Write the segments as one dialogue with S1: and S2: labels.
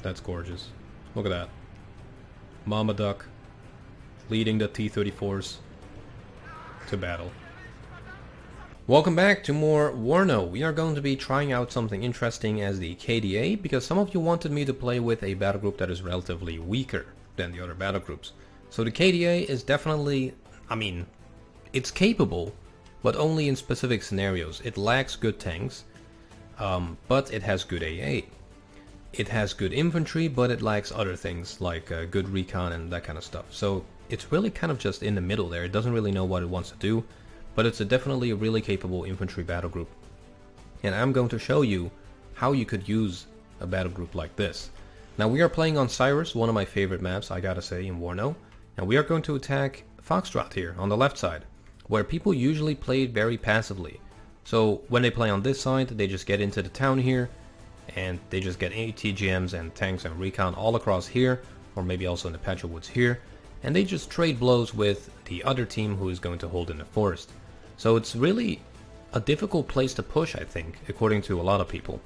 S1: That's gorgeous. Look at that. Mama Duck leading the T-34s to battle. Welcome back to more WARNO. We are going to be trying out something interesting as the KDA, because some of you wanted me to play with a battle group that is relatively weaker than the other battle groups. So the KDA is definitely, I mean, it's capable, but only in specific scenarios. It lacks good tanks, but it has good AA. It has good infantry, but it lacks other things like good recon and that kind of stuff. So it's really kind of just in the middle there. It doesn't really know what it wants to do. But it's definitely a really capable infantry battle group. And I'm going to show you how you could use a battle group like this. Now we are playing on Cyrus, one of my favorite maps, I gotta say, in WARNO. And we are going to attack Foxtrot here on the left side, where people usually play very passively. So when they play on this side, they just get into the town here, and they just get ATGMs and tanks and recon all across here, or maybe also in the patch of woods here. And they just trade blows with the other team who is going to hold in the forest. So it's really a difficult place to push, I think, according to a lot of people.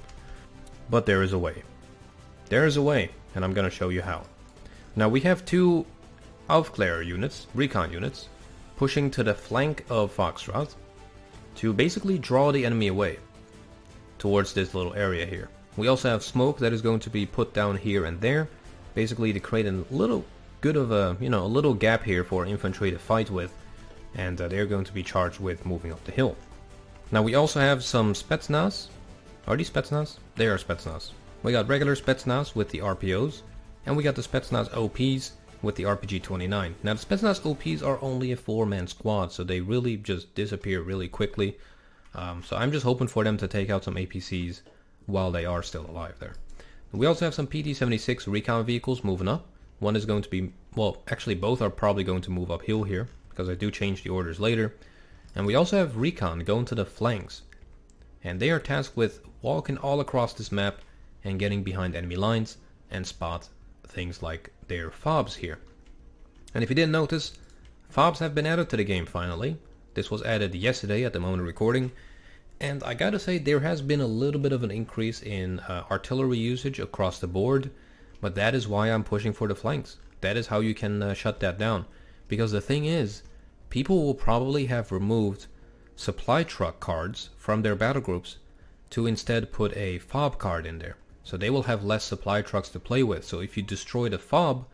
S1: But there is a way. There is a way, and I'm going to show you how. Now we have two Aufklärer units, recon units, pushing to the flank of Foxtrot to basically draw the enemy away towards this little area here. We also have smoke that is going to be put down here and there, basically to create a little good of a, a little gap here for infantry to fight with. And they're going to be charged with moving up the hill. Now we also have some Spetsnaz. Are these Spetsnaz? They are Spetsnaz. We got regular Spetsnaz with the RPOs, and we got the Spetsnaz OPs with the RPG-29. Now the Spetsnaz OPs are only a 4-man squad, so they really just disappear really quickly. So I'm just hoping for them to take out some APCs while they are still alive there. We also have some PT-76 recon vehicles moving up. One is going to be, well, actually both are probably going to move uphill here, because I do change the orders later. And we also have recon going to the flanks, and they are tasked with walking all across this map and getting behind enemy lines and spot things like their fobs here. And if you didn't notice, fobs have been added to the game finally. This was added yesterday at the moment of recording, and I gotta say there has been a little bit of an increase in artillery usage across the board, but that is why I'm pushing for the flanks. That is how you can shut that down. Because the thing is, people will probably have removed supply truck cards from their battle groups to instead put a fob card in there. So they will have less supply trucks to play with. So if you destroy the fob,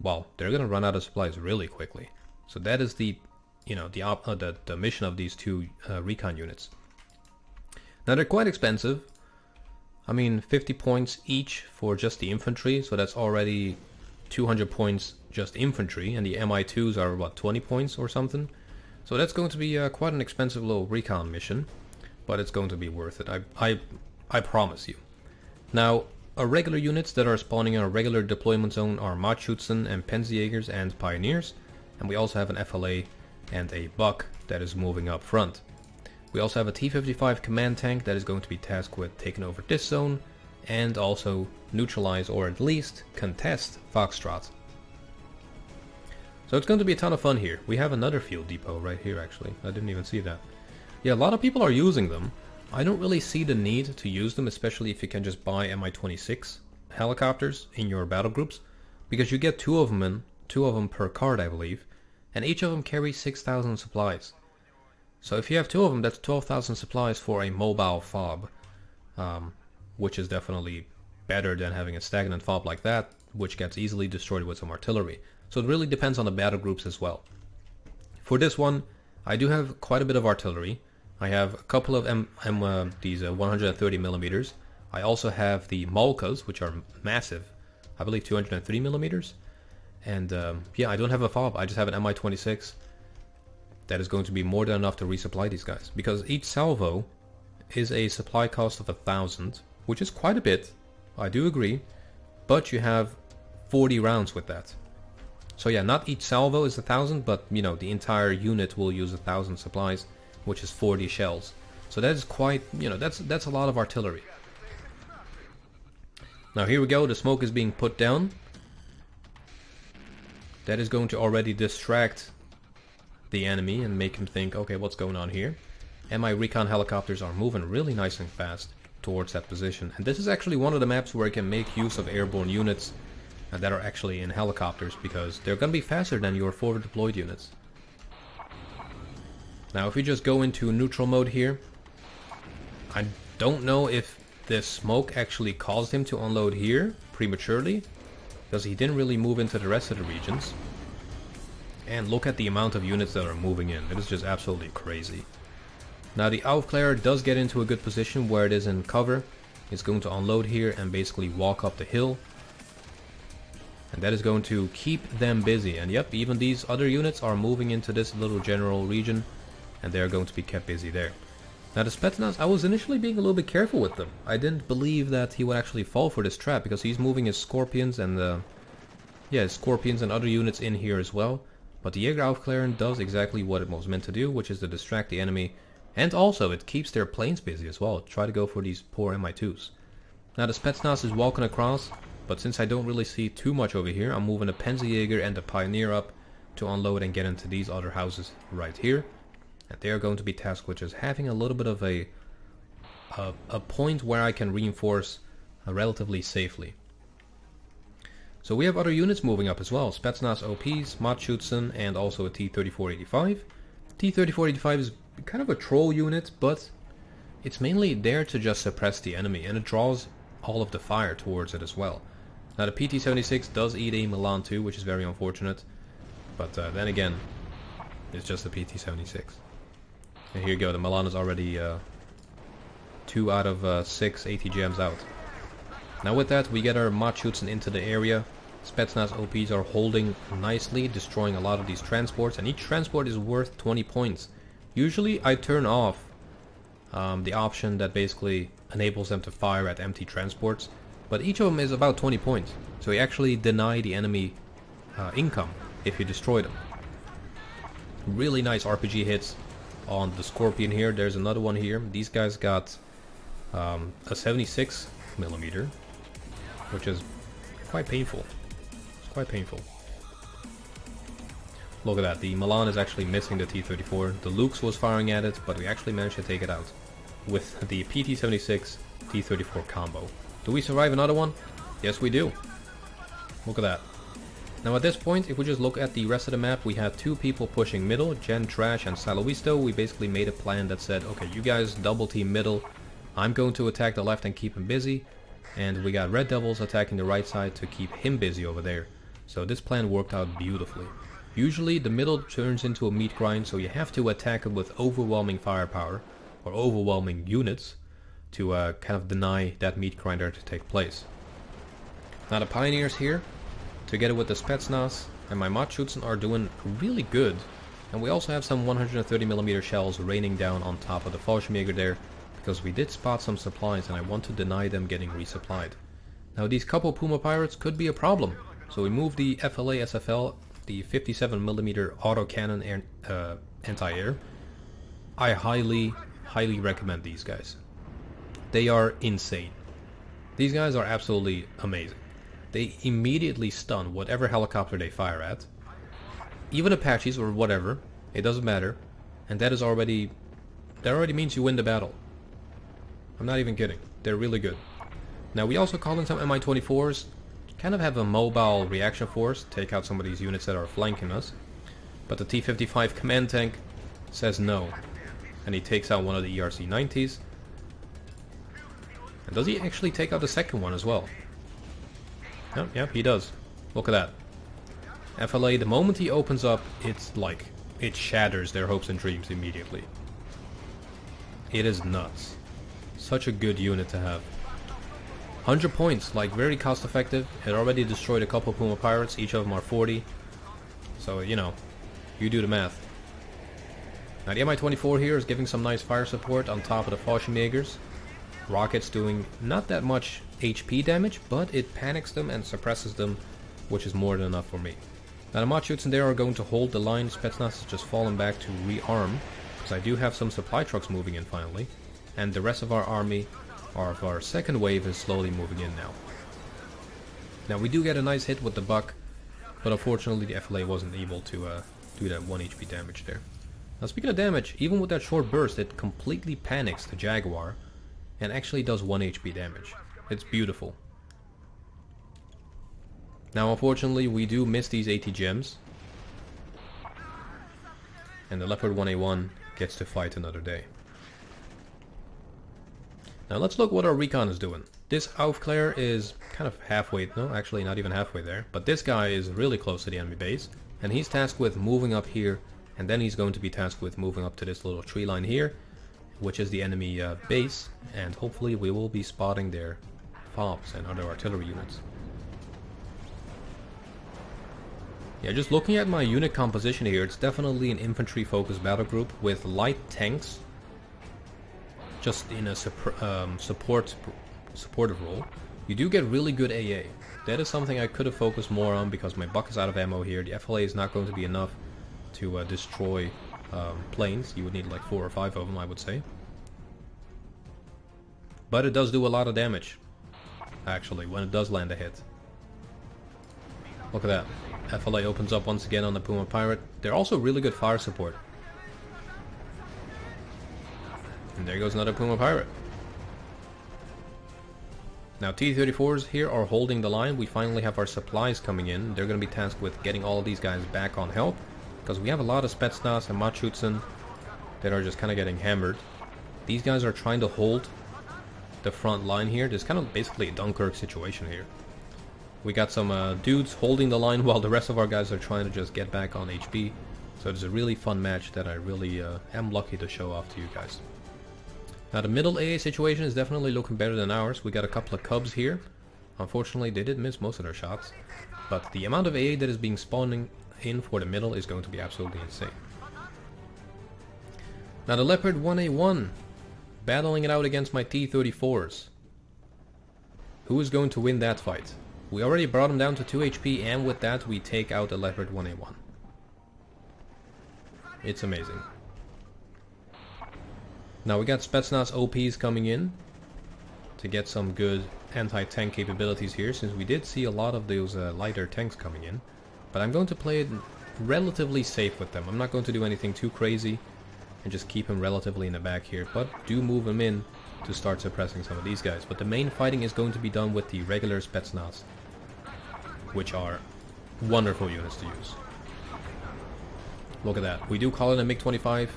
S1: well, they're going to run out of supplies really quickly. So that is the mission of these two recon units. Now they're quite expensive. I mean, 50 points each for just the infantry, so that's already 200 points just infantry, and the MI2s are what, 20 points or something. So that's going to be quite an expensive little recon mission, but it's going to be worth it, I promise you. Now, our regular units that are spawning in our regular deployment zone are Machschützen and Panzerjägers and Pioneers, and we also have an FLA and a Buck that is moving up front. We also have a T-55 command tank that is going to be tasked with taking over this zone and also neutralize or at least contest Foxtrot. So it's going to be a ton of fun here. We have another field depot right here actually. I didn't even see that. Yeah, a lot of people are using them. I don't really see the need to use them, especially if you can just buy Mi-26 helicopters in your battle groups, because you get two of them per card, I believe, and each of them carries 6,000 supplies. So if you have two of them, that's 12,000 supplies for a mobile fob, which is definitely better than having a stagnant fob like that, which gets easily destroyed with some artillery. So it really depends on the battle groups as well. For this one, I do have quite a bit of artillery. I have a couple of these 130 millimeters. I also have the Malkas, which are massive. I believe 203 millimeters. And yeah, I don't have a fob. I just have an Mi-26. That is going to be more than enough to resupply these guys, because each salvo is a supply cost of 1,000, which is quite a bit. I do agree, but you have 40 rounds with that. So yeah, not each salvo is 1,000, but you know, the entire unit will use 1,000 supplies, which is 40 shells. So that is quite, you know, that's a lot of artillery. Now here we go, the smoke is being put down. That is going to already distract the enemy and make him think, okay, what's going on here? And my recon helicopters are moving really nice and fast. towards that position. And this is actually one of the maps where you can make use of airborne units that are actually in helicopters, because they're going to be faster than your forward deployed units. Now if we just go into neutral mode here, I don't know if the smoke actually caused him to unload here prematurely, because he didn't really move into the rest of the regions. And look at the amount of units that are moving in. It is just absolutely crazy. Now the Aufklärer does get into a good position where it is in cover. It's going to unload here and basically walk up the hill. And that is going to keep them busy. And yep, even these other units are moving into this little general region, and they're going to be kept busy there. Now the Spetsnaz, I was initially being a little bit careful with them. I didn't believe that he would actually fall for this trap, because he's moving his Scorpions and his Scorpions and other units in here as well. But the Jäger Aufklärer does exactly what it was meant to do, which is to distract the enemy. And also it keeps their planes busy as well. Try to go for these poor Mi-2s. Now the Spetsnaz is walking across, but since I don't really see too much over here, I'm moving the Panzerjäger and the Pioneer up to unload and get into these other houses right here. And they are going to be tasked with just having a little bit of a point where I can reinforce relatively safely. So we have other units moving up as well. Spetsnaz OPs, Matschützen, and also a T-3485. T-3485 is kind of a troll unit, but it's mainly there to just suppress the enemy, and it draws all of the fire towards it as well. Now the PT-76 does eat a Milan too, which is very unfortunate. But then again, it's just a PT-76. And here you go, the Milan is already 2 out of 6 AT-GMs out. Now with that, we get our Matschützen into the area. Spetsnaz OPs are holding nicely, destroying a lot of these transports, and each transport is worth 20 points. Usually I turn off the option that basically enables them to fire at empty transports, but each of them is about 20 points, so you actually deny the enemy income if you destroy them. Really nice RPG hits on the Scorpion here. There's another one here. These guys got a 76mm, which is quite painful. It's quite painful. Look at that, the Milan is actually missing the T-34. The Lux was firing at it, but we actually managed to take it out with the PT-76 T-34 combo. Do we survive another one? Yes, we do. Look at that. Now at this point, if we just look at the rest of the map, we had 2 people pushing middle, Gen Trash and Saloisto. We basically made a plan that said, okay, you guys double team middle, I'm going to attack the left and keep him busy, and we got Red Devils attacking the right side to keep him busy over there. So this plan worked out beautifully. Usually the middle turns into a meat grind, so you have to attack it with overwhelming firepower, or overwhelming units, to kind of deny that meat grinder to take place. Now the Pioneers here, together with the Spetsnaz and my Matschützen, are doing really good. And we also have some 130mm shells raining down on top of the Fallschirmjäger there, because we did spot some supplies and I want to deny them getting resupplied. Now these couple Puma Pirates could be a problem, so we moved the FLA SFL, the 57mm autocannon anti-air. I highly recommend these guys. They are insane. These guys are absolutely amazing. They immediately stun whatever helicopter they fire at. Even Apaches or whatever, it doesn't matter. And that already means you win the battle. I'm not even kidding. They're really good. Now we also call in some Mi-24s. Kind of have a mobile reaction force, take out some of these units that are flanking us. But the T-55 command tank says no. And he takes out one of the ERC-90s. And does he actually take out the second one as well? Yep, he does. Look at that. FLA, the moment he opens up, it's like, it shatters their hopes and dreams immediately. It is nuts. Such a good unit to have. 100 points, like very cost effective. It already destroyed a couple Puma Pirates, each of them are 40. So, you know, you do the math. Now the Mi-24 here is giving some nice fire support on top of the Fallschirmjägers. Rockets doing not that much HP damage, but it panics them and suppresses them, which is more than enough for me. Now the Matschützen there are going to hold the line. Spetsnaz has just fallen back to rearm, because I do have some supply trucks moving in finally. And the rest of our army, or of our second wave, is slowly moving in now. Now we do get a nice hit with the Buck, but unfortunately the FLA wasn't able to do that 1 HP damage there. Now speaking of damage, even with that short burst, it completely panics the Jaguar, and actually does 1 HP damage. It's beautiful. Now unfortunately we do miss these 80 gems. And the Leopard 1A1 gets to fight another day. Now let's look what our recon is doing. This Aufklär is kind of halfway, no actually not even halfway there, but this guy is really close to the enemy base, and he's tasked with moving up here, and then he's going to be tasked with moving up to this little tree line here, which is the enemy base, and hopefully we will be spotting their FOBs and other artillery units. Yeah, just looking at my unit composition here, it's definitely an infantry focused battle group with light tanks just in a supportive role. You do get really good AA. That is something I could have focused more on because my buck is out of ammo here. The FLA is not going to be enough to destroy planes. You would need like 4 or 5 of them, I would say. But it does do a lot of damage, actually, when it does land a hit. Look at that. FLA opens up once again on the Puma Pirate. They're also really good fire support. And there goes another Puma Pirate. Now T-34s here are holding the line. We finally have our supplies coming in. They're going to be tasked with getting all of these guys back on health, because we have a lot of Spetsnaz and Machutsen that are just kind of getting hammered. These guys are trying to hold the front line here. There's kind of basically a Dunkirk situation here. We got some dudes holding the line while the rest of our guys are trying to just get back on HP. So it's a really fun match that I really am lucky to show off to you guys. Now the middle AA situation is definitely looking better than ours. We got a couple of Cubs here. Unfortunately they did miss most of their shots, but the amount of AA that is being spawning in for the middle is going to be absolutely insane. Now the Leopard 1A1 battling it out against my T-34s. Who is going to win that fight? We already brought him down to 2 HP, and with that we take out the Leopard 1A1. It's amazing. Now we got Spetsnaz OPs coming in to get some good anti-tank capabilities here, since we did see a lot of those lighter tanks coming in. But I'm going to play it relatively safe with them. I'm not going to do anything too crazy and just keep him relatively in the back here, but do move him in to start suppressing some of these guys. But the main fighting is going to be done with the regular Spetsnaz, which are wonderful units to use. Look at that. We do call it a MiG-25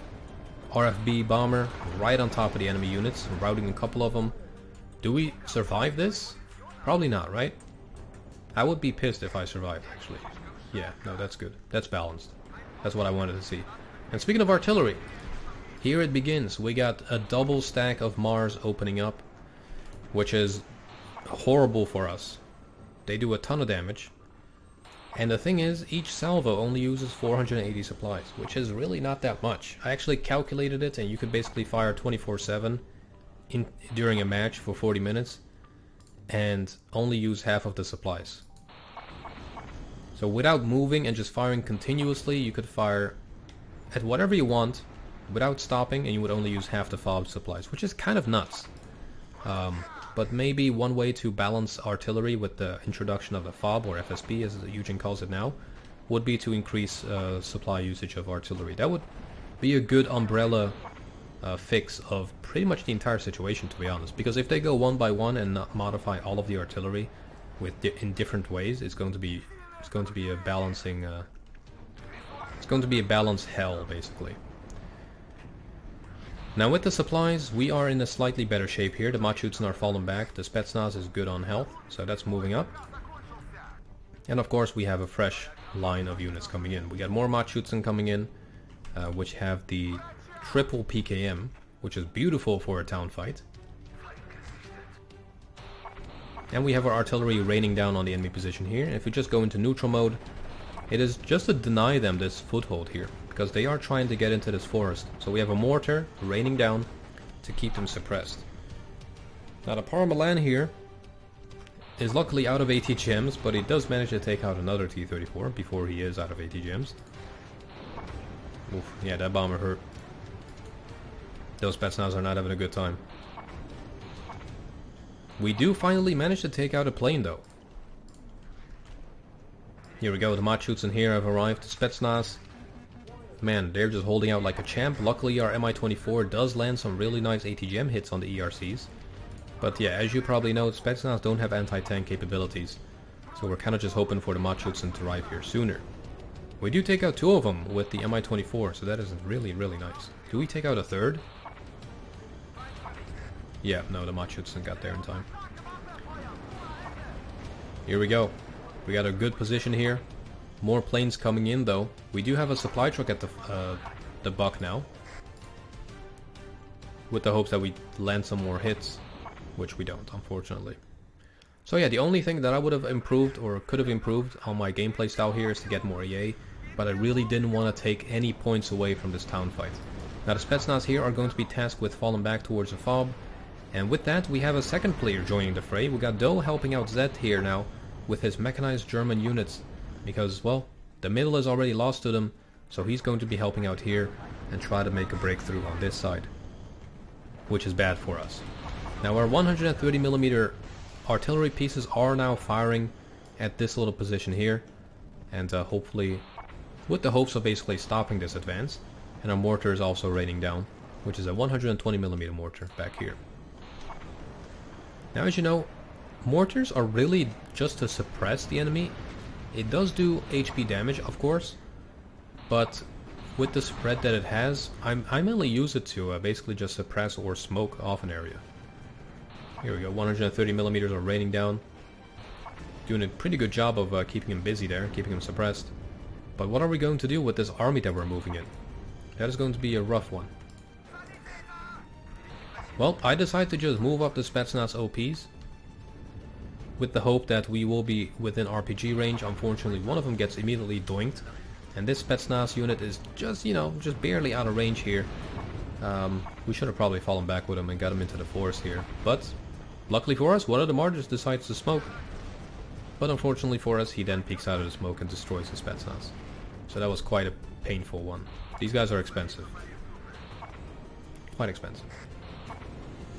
S1: RFB bomber right on top of the enemy units, routing a couple of them. Do we survive this? Probably not, right? I would be pissed if I survived, actually. Yeah, no, that's good. That's balanced. That's what I wanted to see. And speaking of artillery, here it begins. We got a double stack of Mars opening up, which is horrible for us. They do a ton of damage. And the thing is, each salvo only uses 480 supplies, which is really not that much. I actually calculated it, and you could basically fire 24/7 during a match for 40 minutes and only use half of the supplies. So without moving and just firing continuously, you could fire at whatever you want without stopping, and you would only use half the FOB supplies, which is kind of nuts. But maybe one way to balance artillery with the introduction of the FOB, or FSB as Eugene calls it now, would be to increase supply usage of artillery. That would be a good umbrella fix of pretty much the entire situation, to be honest. Because if they go one by one and not modify all of the artillery with in different ways, it's going to be a balancing. It's going to be a balance hell, basically. Now with the supplies, we are in a slightly better shape here. The Machutsen are falling back. The Spetsnaz is good on health, so that's moving up. And of course we have a fresh line of units coming in. We got more Machutsen coming in, which have the triple PKM, which is beautiful for a town fight. And we have our artillery raining down on the enemy position here. And if we just go into neutral mode, it is just to deny them this foothold here, because they are trying to get into this forest. So we have a mortar raining down to keep them suppressed. Now the Parmalan here is luckily out of 80 gems, but he does manage to take out another T-34 before he is out of 80 gems. Oof, yeah, that bomber hurt. Those Spetsnaz are not having a good time. We do finally manage to take out a plane though. Here we go, the Machutsen here have arrived. Spetsnaz, man, they're just holding out like a champ. Luckily our Mi-24 does land some really nice ATGM hits on the ERCs. But yeah, as you probably know, Spetsnaz don't have anti-tank capabilities. So we're kind of just hoping for the Jossten to arrive here sooner. We do take out 2 of them with the Mi-24, so that is really, really nice. Do we take out a 3rd? Yeah, no, the Jossten got there in time. Here we go. We got a good position here. More planes coming in though. We do have a supply truck at the buck now. With the hopes that we land some more hits. Which we don't, unfortunately. So yeah, the only thing that I would have improved or could have improved on my gameplay style here is to get more EA. But I really didn't want to take any points away from this town fight. Now the Spetsnaz here are going to be tasked with falling back towards the fob. And with that we have a second player joining the fray. We got Doe helping out Zed here now with his mechanized German units. Because, well, the middle is already lost to them. So he's going to be helping out here and try to make a breakthrough on this side. Which is bad for us. Now our 130mm artillery pieces are now firing at this little position here. And hopefully, with the hopes of basically stopping this advance. And our mortar is also raining down, which is a 120mm mortar back here. Now as you know, mortars are really just to suppress the enemy. It does do HP damage, of course, but with the spread that it has, I mainly use it to basically just suppress or smoke off an area. Here we go, 130mm are raining down. Doing a pretty good job of keeping him busy there, keeping him suppressed. But what are we going to do with this army that we're moving in? That is going to be a rough one. Well, I decided to just move up the Spetsnaz OPs. With the hope that we will be within RPG range. Unfortunately, one of them gets immediately doinked. And this Spetsnaz unit is just, you know, just barely out of range here. We should have probably fallen back with him and got him into the forest here. But, luckily for us, one of the martyrs decides to smoke. But unfortunately for us, he then peeks out of the smoke and destroys the Spetsnaz. So that was quite a painful one. These guys are expensive. Quite expensive.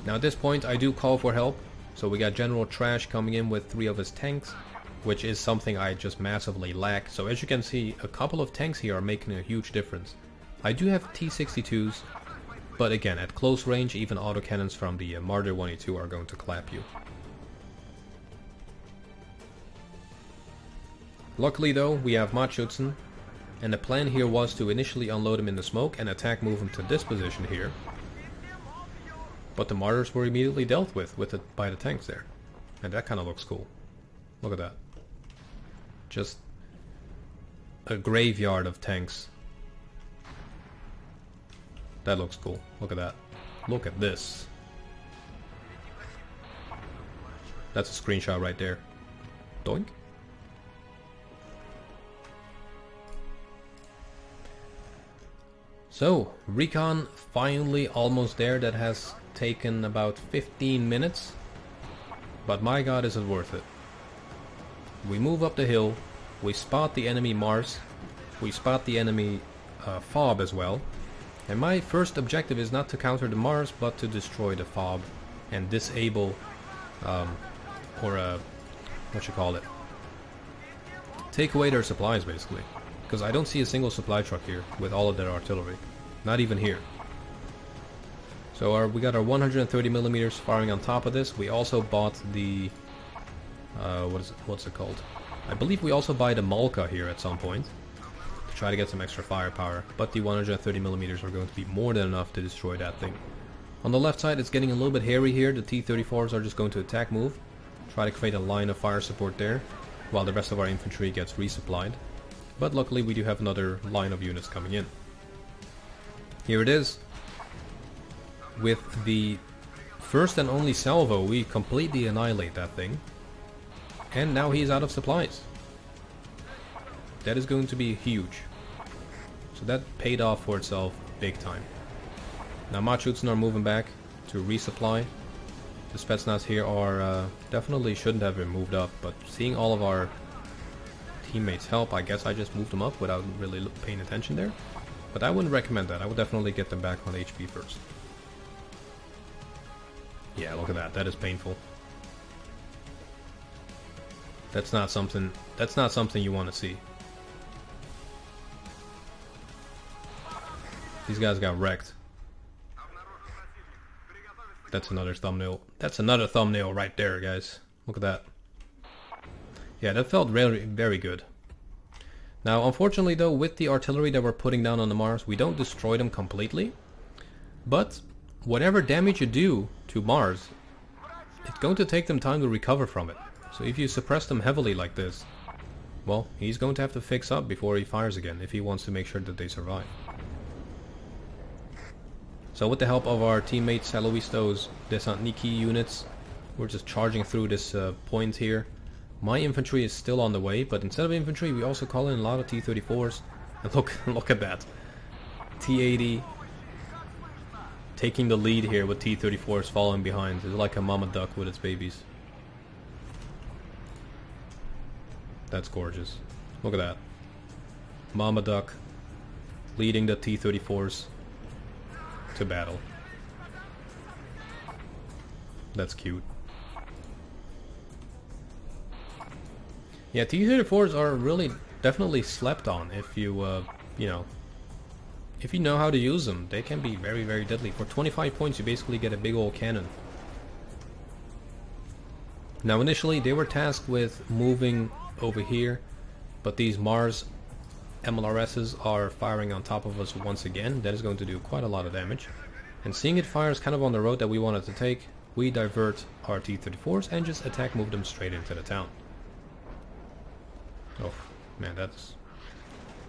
S1: Now at this point, I do call for help. So we got General Trash coming in with 3 of his tanks, which is something I just massively lack. So as you can see, a couple of tanks here are making a huge difference. I do have T-62s, but again, at close range, even autocannons from the Martyr 182 are going to clap you. Luckily though, we have Jossten, and the plan here was to initially unload him in the smoke and attack move him to this position here. But the martyrs were immediately dealt with by the tanks there. And that kind of looks cool. Look at that. Just a graveyard of tanks. That looks cool. Look at that. Look at this. That's a screenshot right there. Doink. So, recon finally almost there. That has taken about 15 minutes. But my god, is it worth it. We move up the hill. We spot the enemy Mars. We spot the enemy Fob as well. And my first objective is not to counter the Mars, but to destroy the Fob and disable, what you call it? Take away their supplies, basically. Because I don't see a single supply truck here with all of their artillery. Not even here. So we got our 130mm firing on top of this. We also bought the... what's it called? I believe we also buy the Malka here at some point. To try to get some extra firepower. But the 130mm are going to be more than enough to destroy that thing. On the left side it's getting a little bit hairy here. The T-34s are just going to attack move. Try to create a line of fire support there. While the rest of our infantry gets resupplied. But luckily we do have another line of units coming in. Here it is. With the first and only salvo, we completely annihilate that thing. And now he's out of supplies. That is going to be huge. So that paid off for itself big time. Now Jossten are moving back to resupply. The Spetsnaz here are definitely shouldn't have been moved up, but seeing all of our teammates help, I guess I just moved them up without really paying attention there. But I wouldn't recommend that. I would definitely get them back on HP first. Yeah, look at that. That is painful. That's not something you want to see. These guys got wrecked. That's another thumbnail. That's another thumbnail right there, guys. Look at that. Yeah, that felt very, very good. Now, unfortunately though, with the artillery that we're putting down on the Mars, we don't destroy them completely. But whatever damage you do to Mars, it's going to take them time to recover from it. So if you suppress them heavily like this, well, he's going to have to fix up before he fires again, if he wants to make sure that they survive. So with the help of our teammates, Aloistos, Desantniki units, we're just charging through this point here. My infantry is still on the way, but instead of infantry, we also call in a lot of T-34s. And look at that. T-80 taking the lead here with T-34s following behind. It's like a mama duck with its babies. That's gorgeous. Look at that. Mama duck leading the T-34s to battle. That's cute. Yeah, T-34s are really definitely slept on if you, you know, if you know how to use them. They can be very, very deadly. For 25 points, you basically get a big old cannon. Now, initially, they were tasked with moving over here, but these Mars MLRSs are firing on top of us once again. That is going to do quite a lot of damage. And seeing it fires kind of on the road that we wanted to take, we divert our T-34s and just attack move them straight into the town. Oh, man,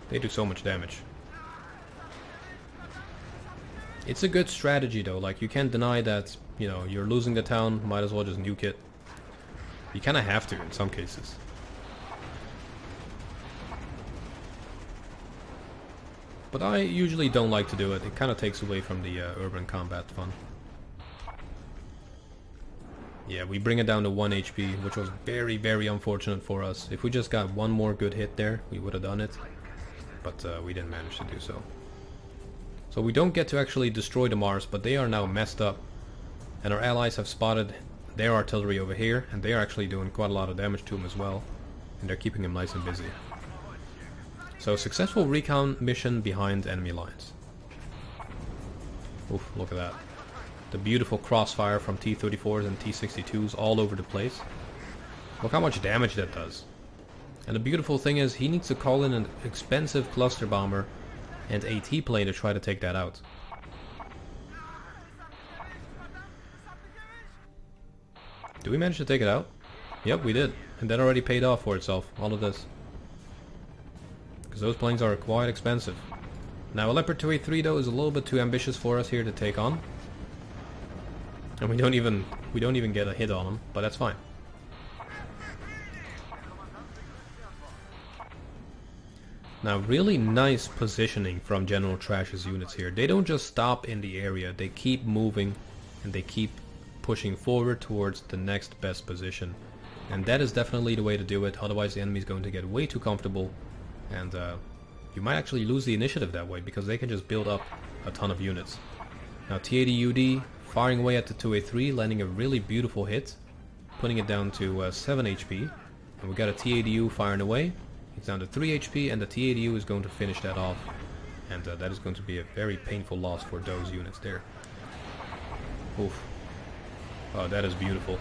S1: they do so much damage. It's a good strategy though, like you can't deny that, you know, you're losing the town, might as well just nuke it. You kinda have to in some cases. But I usually don't like to do it, it kinda takes away from the urban combat fun. Yeah, we bring it down to 1 HP, which was very, very unfortunate for us. If we just got one more good hit there, we would have done it. But we didn't manage to do so. So we don't get to actually destroy the Mars, but they are now messed up. And our allies have spotted their artillery over here, and they are actually doing quite a lot of damage to them as well. And they're keeping them nice and busy. So successful recon mission behind enemy lines. Oof, look at that. The beautiful crossfire from T-34s and T-62s all over the place. Look how much damage that does. And the beautiful thing is, he needs to call in an expensive cluster bomber and AT plane to try to take that out. Did we manage to take it out? Yep, we did. And that already paid off for itself, all of this. Because those planes are quite expensive. Now, a Leopard 283 though is a little bit too ambitious for us here to take on. And we don't even get a hit on him, but that's fine. Now, really nice positioning from General Trash's units here. They don't just stop in the area, they keep moving and they keep pushing forward towards the next best position. And that is definitely the way to do it, otherwise the enemy is going to get way too comfortable and you might actually lose the initiative that way because they can just build up a ton of units. Now T-80 UD firing away at the 283, landing a really beautiful hit, putting it down to 7 HP. And we got a T-80U firing away. It's down to 3 HP, and the T-80U is going to finish that off. And that is going to be a very painful loss for those units there. Oof. Oh, that is beautiful.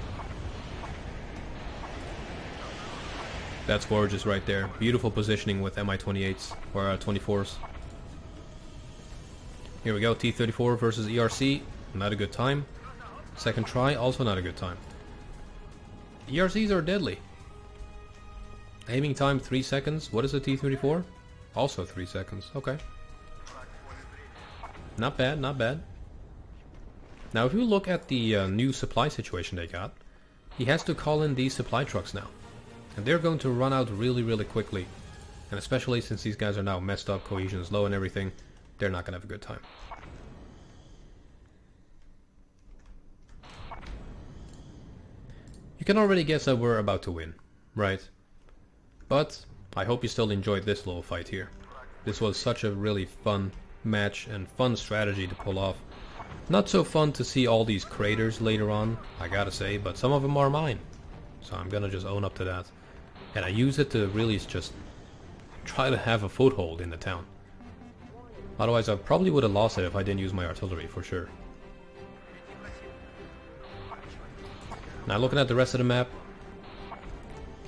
S1: That's gorgeous right there. Beautiful positioning with Mi-28s, or 24s. Here we go, T-34 versus ERC. Not a good time. Second try, also not a good time. ERCs are deadly. Aiming time 3 seconds. What is a T-34? Also 3 seconds. Okay. Not bad, not bad. Now if you look at the new supply situation they got, he has to call in these supply trucks now. And they're going to run out really, really quickly. And especially since these guys are now messed up, cohesion is low and everything, they're not going to have a good time. You can already guess that we're about to win, right? But I hope you still enjoyed this little fight here. This was such a really fun match and fun strategy to pull off. Not so fun to see all these craters later on, I gotta say, but some of them are mine. So I'm gonna just own up to that. And I use it to really just try to have a foothold in the town. Otherwise I probably would have lost it if I didn't use my artillery, for sure. Now looking at the rest of the map,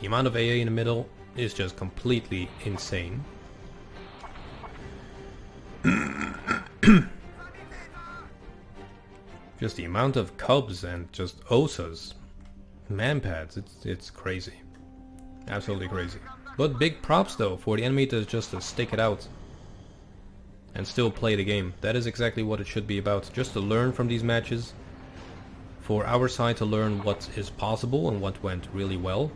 S1: the amount of AA in the middle is just completely insane. Just the amount of Cubs and just Osas, manpads, it's crazy. Absolutely crazy. But big props though for the enemy to just to stick it out and still play the game. That is exactly what it should be about. Just to learn from these matches. For our side to learn what is possible and what went really well.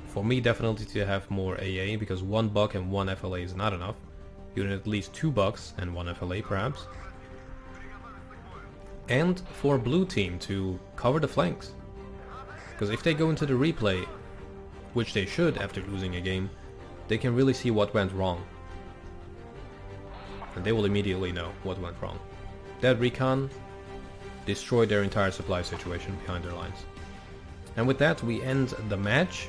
S1: For me, definitely to have more AA, because 1 buck and 1 FLA is not enough. You need at least 2 bucks and 1 FLA perhaps. And for blue team to cover the flanks. Because if they go into the replay, which they should after losing a game, they can really see what went wrong. And they will immediately know what went wrong. That recon destroyed their entire supply situation behind their lines. And with that we end the match.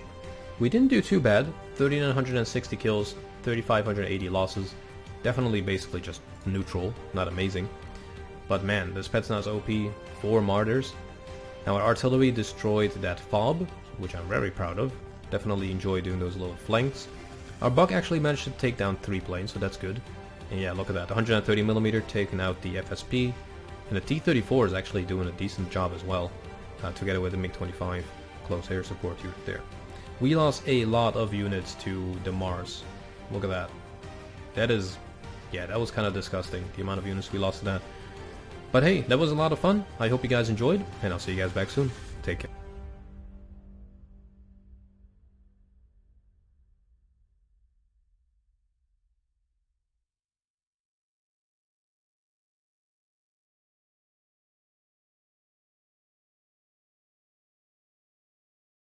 S1: We didn't do too bad. 1,360 kills, 3,580 losses. Definitely basically just neutral, not amazing. But man, this Spetsnaz OP, 4 martyrs. Now our artillery destroyed that fob, which I'm very proud of. Definitely enjoy doing those little flanks. Our buck actually managed to take down 3 planes, so that's good. And yeah, look at that, 130mm taking out the FSP. And the T-34 is actually doing a decent job as well, together with the MiG-25 close air support unit there. We lost a lot of units to the Mars. Look at that. That is, yeah, that was kind of disgusting, the amount of units we lost to that. But hey, that was a lot of fun. I hope you guys enjoyed, and I'll see you guys back soon. Take care.